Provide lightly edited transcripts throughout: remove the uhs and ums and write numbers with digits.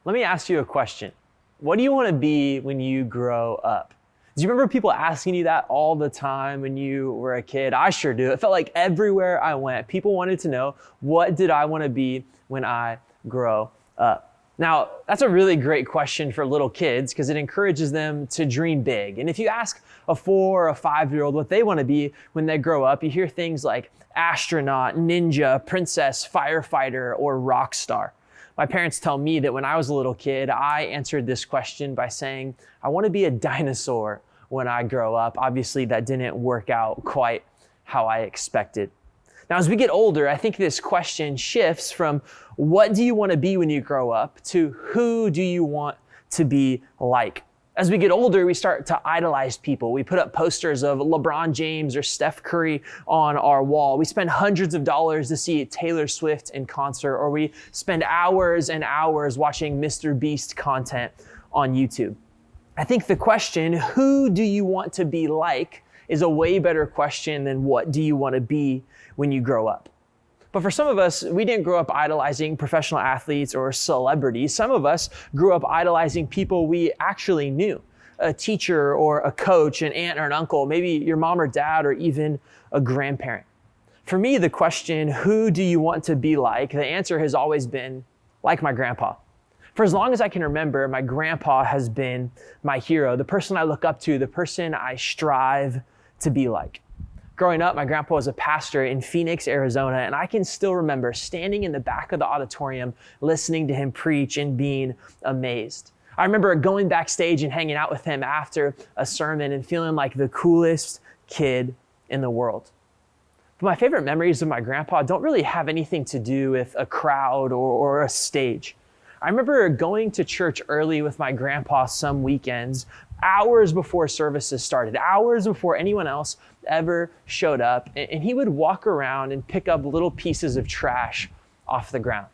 Let me ask you a question. What do you want to be when you grow up? Do you remember people asking you that all the time when you were a kid? I sure do. It felt like everywhere I went, people wanted to know, what did I want to be when I grow up? Now, that's a really great question for little kids because it encourages them to dream big. And if you ask a 4 or a 5-year-old what they want to be when they grow up, you hear things like astronaut, ninja, princess, firefighter, or rock star. My parents tell me that when I was a little kid, I answered this question by saying, I want to be a dinosaur when I grow up. Obviously, that didn't work out quite how I expected. Now, as we get older, I think this question shifts from what do you want to be when you grow up to who do you want to be like? As we get older, we start to idolize people. We put up posters of LeBron James or Steph Curry on our wall. We spend hundreds of dollars to see Taylor Swift in concert, or we spend hours and hours watching Mr. Beast content on YouTube. I think the question, who do you want to be like, is a way better question than what do you want to be when you grow up. But for some of us, we didn't grow up idolizing professional athletes or celebrities. Some of us grew up idolizing people we actually knew, a teacher or a coach, an aunt or an uncle, maybe your mom or dad, or even a grandparent. For me, the question, who do you want to be like? The answer has always been like my grandpa. For as long as I can remember, my grandpa has been my hero, the person I look up to, the person I strive to be like. Growing up, my grandpa was a pastor in Phoenix, Arizona, and I can still remember standing in the back of the auditorium, listening to him preach and being amazed. I remember going backstage and hanging out with him after a sermon and feeling like the coolest kid in the world. But my favorite memories of my grandpa don't really have anything to do with a crowd or a stage. I remember going to church early with my grandpa some weekends, hours before services started, hours before anyone else ever showed up, and he would walk around and pick up little pieces of trash off the ground.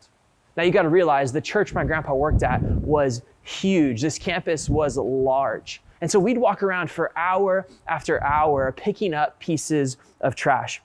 Now you got to realize the church my grandpa worked at was huge. This campus was large. And so we'd walk around for hour after hour picking up pieces of trash.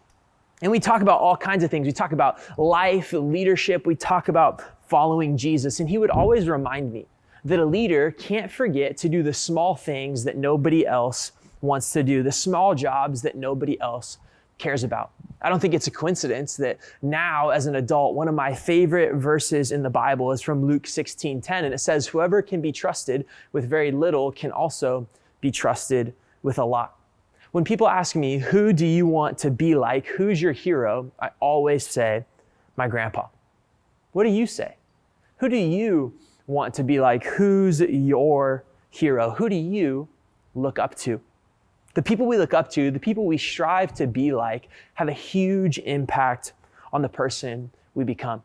And we talk about all kinds of things. We talk about life, leadership. We talk about following Jesus. And he would always remind me that a leader can't forget to do the small things that nobody else wants to do, the small jobs that nobody else cares about. I don't think it's a coincidence that now as an adult, one of my favorite verses in the Bible is from Luke 16:10, and it says, whoever can be trusted with very little can also be trusted with a lot. When people ask me, who do you want to be like? Who's your hero? I always say, my grandpa. What do you say? Who do you want to be like? Who's your hero? Who do you look up to? The people we look up to, the people we strive to be like, have a huge impact on the person we become.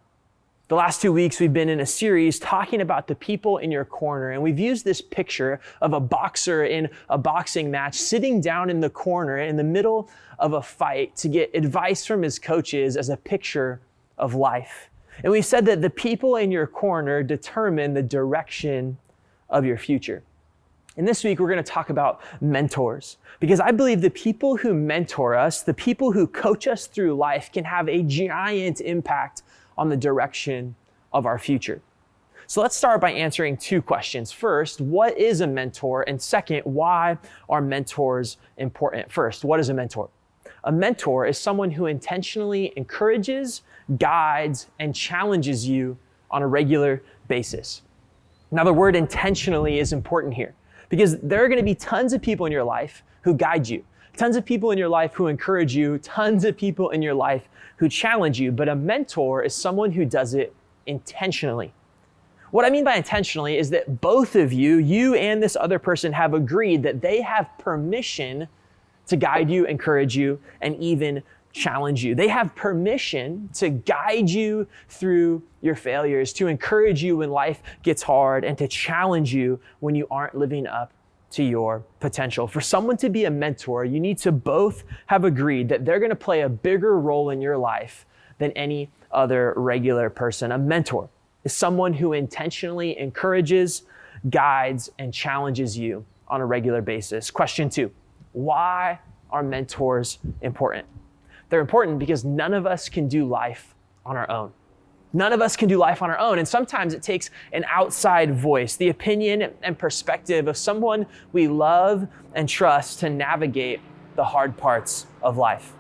The last 2 weeks, we've been in a series talking about the people in your corner, and we've used this picture of a boxer in a boxing match sitting down in the corner in the middle of a fight to get advice from his coaches as a picture of life. And we said that the people in your corner determine the direction of your future. And this week, we're going to talk about mentors, because I believe the people who mentor us, the people who coach us through life, can have a giant impact on the direction of our future. So let's start by answering 2 questions. First, what is a mentor? And second, why are mentors important? First, what is a mentor? A mentor is someone who intentionally encourages, guides, and challenges you on a regular basis. Now, the word intentionally is important here, because there are going to be tons of people in your life who guide you, tons of people in your life who encourage you, tons of people in your life who challenge you, but a mentor is someone who does it intentionally. What I mean by intentionally is that both of you and this other person have agreed that they have permission to guide you, encourage you, and even challenge you. They have permission to guide you through your failures, to encourage you when life gets hard, and to challenge you when you aren't living up to your potential. For someone to be a mentor, you need to both have agreed that they're going to play a bigger role in your life than any other regular person. A mentor is someone who intentionally encourages, guides, and challenges you on a regular basis. Question 2, why are mentors important? They're important because none of us can do life on our own. None of us can do life on our own, and sometimes it takes an outside voice, the opinion and perspective of someone we love and trust to navigate the hard parts of life.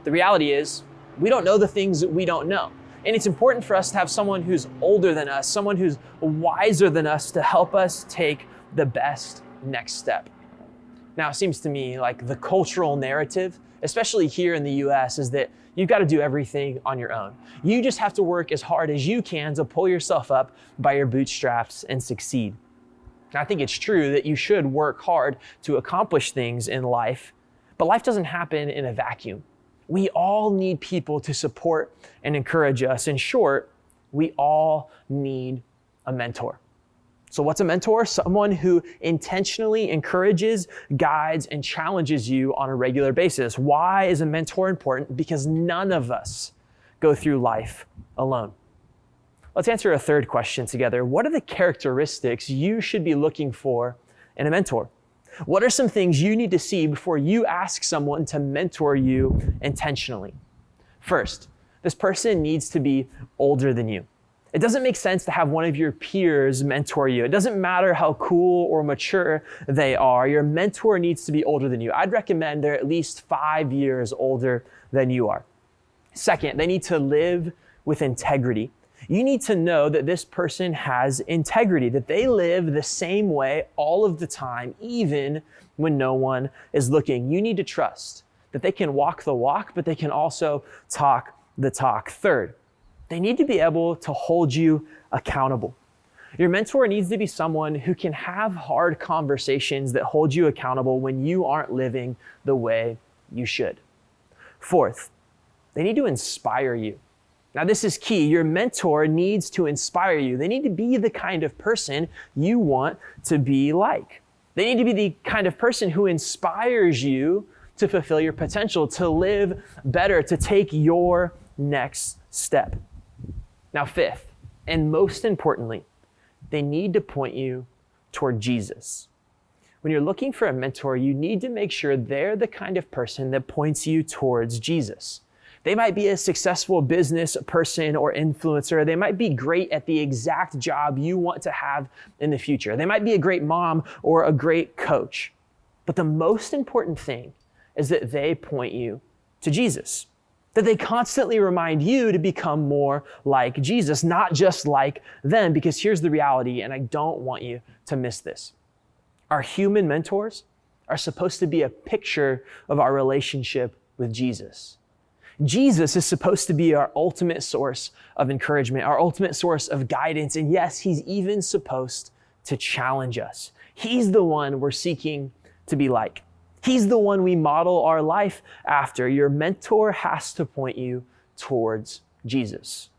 The reality is, we don't know the things that we don't know. And it's important for us to have someone who's older than us, someone who's wiser than us to help us take the best next step. Now, it seems to me like the cultural narrative, especially here in the US, is that you've got to do everything on your own. You just have to work as hard as you can to pull yourself up by your bootstraps and succeed. Now, I think it's true that you should work hard to accomplish things in life, but life doesn't happen in a vacuum. We all need people to support and encourage us. In short, we all need a mentor. So what's a mentor? Someone who intentionally encourages, guides, and challenges you on a regular basis. Why is a mentor important? Because none of us go through life alone. Let's answer a third question together. What are the characteristics you should be looking for in a mentor? What are some things you need to see before you ask someone to mentor you intentionally? First, this person needs to be older than you. It doesn't make sense to have one of your peers mentor you. It doesn't matter how cool or mature they are. Your mentor needs to be older than you. I'd recommend they're at least 5 years older than you are. Second, they need to live with integrity. You need to know that this person has integrity, that they live the same way all of the time, even when no one is looking. You need to trust that they can walk the walk, but they can also talk the talk. Third, they need to be able to hold you accountable. Your mentor needs to be someone who can have hard conversations that hold you accountable when you aren't living the way you should. Fourth, they need to inspire you. Now, this is key. Your mentor needs to inspire you. They need to be the kind of person you want to be like. They need to be the kind of person who inspires you to fulfill your potential, to live better, to take your next step. Now, fifth, and most importantly, they need to point you toward Jesus. When you're looking for a mentor, you need to make sure they're the kind of person that points you towards Jesus. They might be a successful business person or influencer. They might be great at the exact job you want to have in the future. They might be a great mom or a great coach. But the most important thing is that they point you to Jesus, that they constantly remind you to become more like Jesus, not just like them. Because here's the reality, and I don't want you to miss this. Our human mentors are supposed to be a picture of our relationship with Jesus. Jesus is supposed to be our ultimate source of encouragement, our ultimate source of guidance. And yes, he's even supposed to challenge us. He's the one we're seeking to be like. He's the one we model our life after. Your mentor has to point you towards Jesus.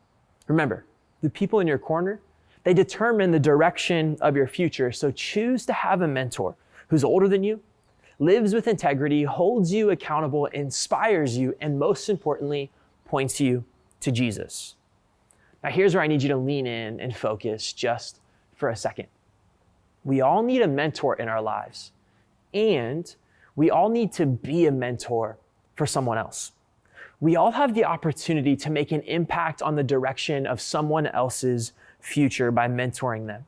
Remember, the people in your corner, they determine the direction of your future. So choose to have a mentor who's older than you, lives with integrity, holds you accountable, inspires you, and most importantly, points you to Jesus. Now, here's where I need you to lean in and focus just for a second. We all need a mentor in our lives, and we all need to be a mentor for someone else. We all have the opportunity to make an impact on the direction of someone else's future by mentoring them.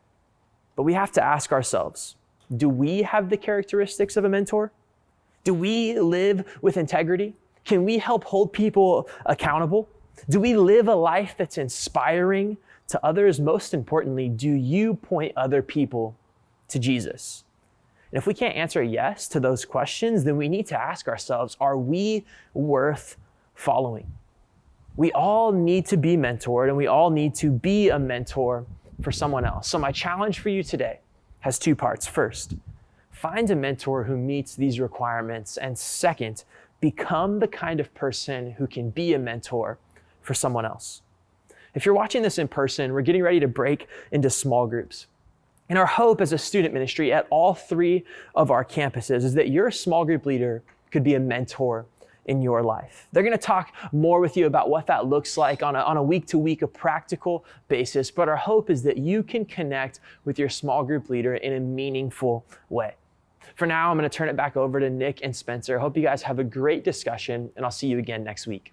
But we have to ask ourselves, do we have the characteristics of a mentor? Do we live with integrity? Can we help hold people accountable? Do we live a life that's inspiring to others? Most importantly, do you point other people to Jesus? And if we can't answer yes to those questions, then we need to ask ourselves, are we worth following? We all need to be mentored, and we all need to be a mentor for someone else. So my challenge for you today has two parts. First, find a mentor who meets these requirements. And second, become the kind of person who can be a mentor for someone else. If you're watching this in person, we're getting ready to break into small groups. And our hope as a student ministry at all 3 of our campuses is that your small group leader could be a mentor in your life. They're going to talk more with you about what that looks like on a week-to-week, a practical basis. But our hope is that you can connect with your small group leader in a meaningful way. For now, I'm going to turn it back over to Nick and Spencer. I hope you guys have a great discussion, and I'll see you again next week.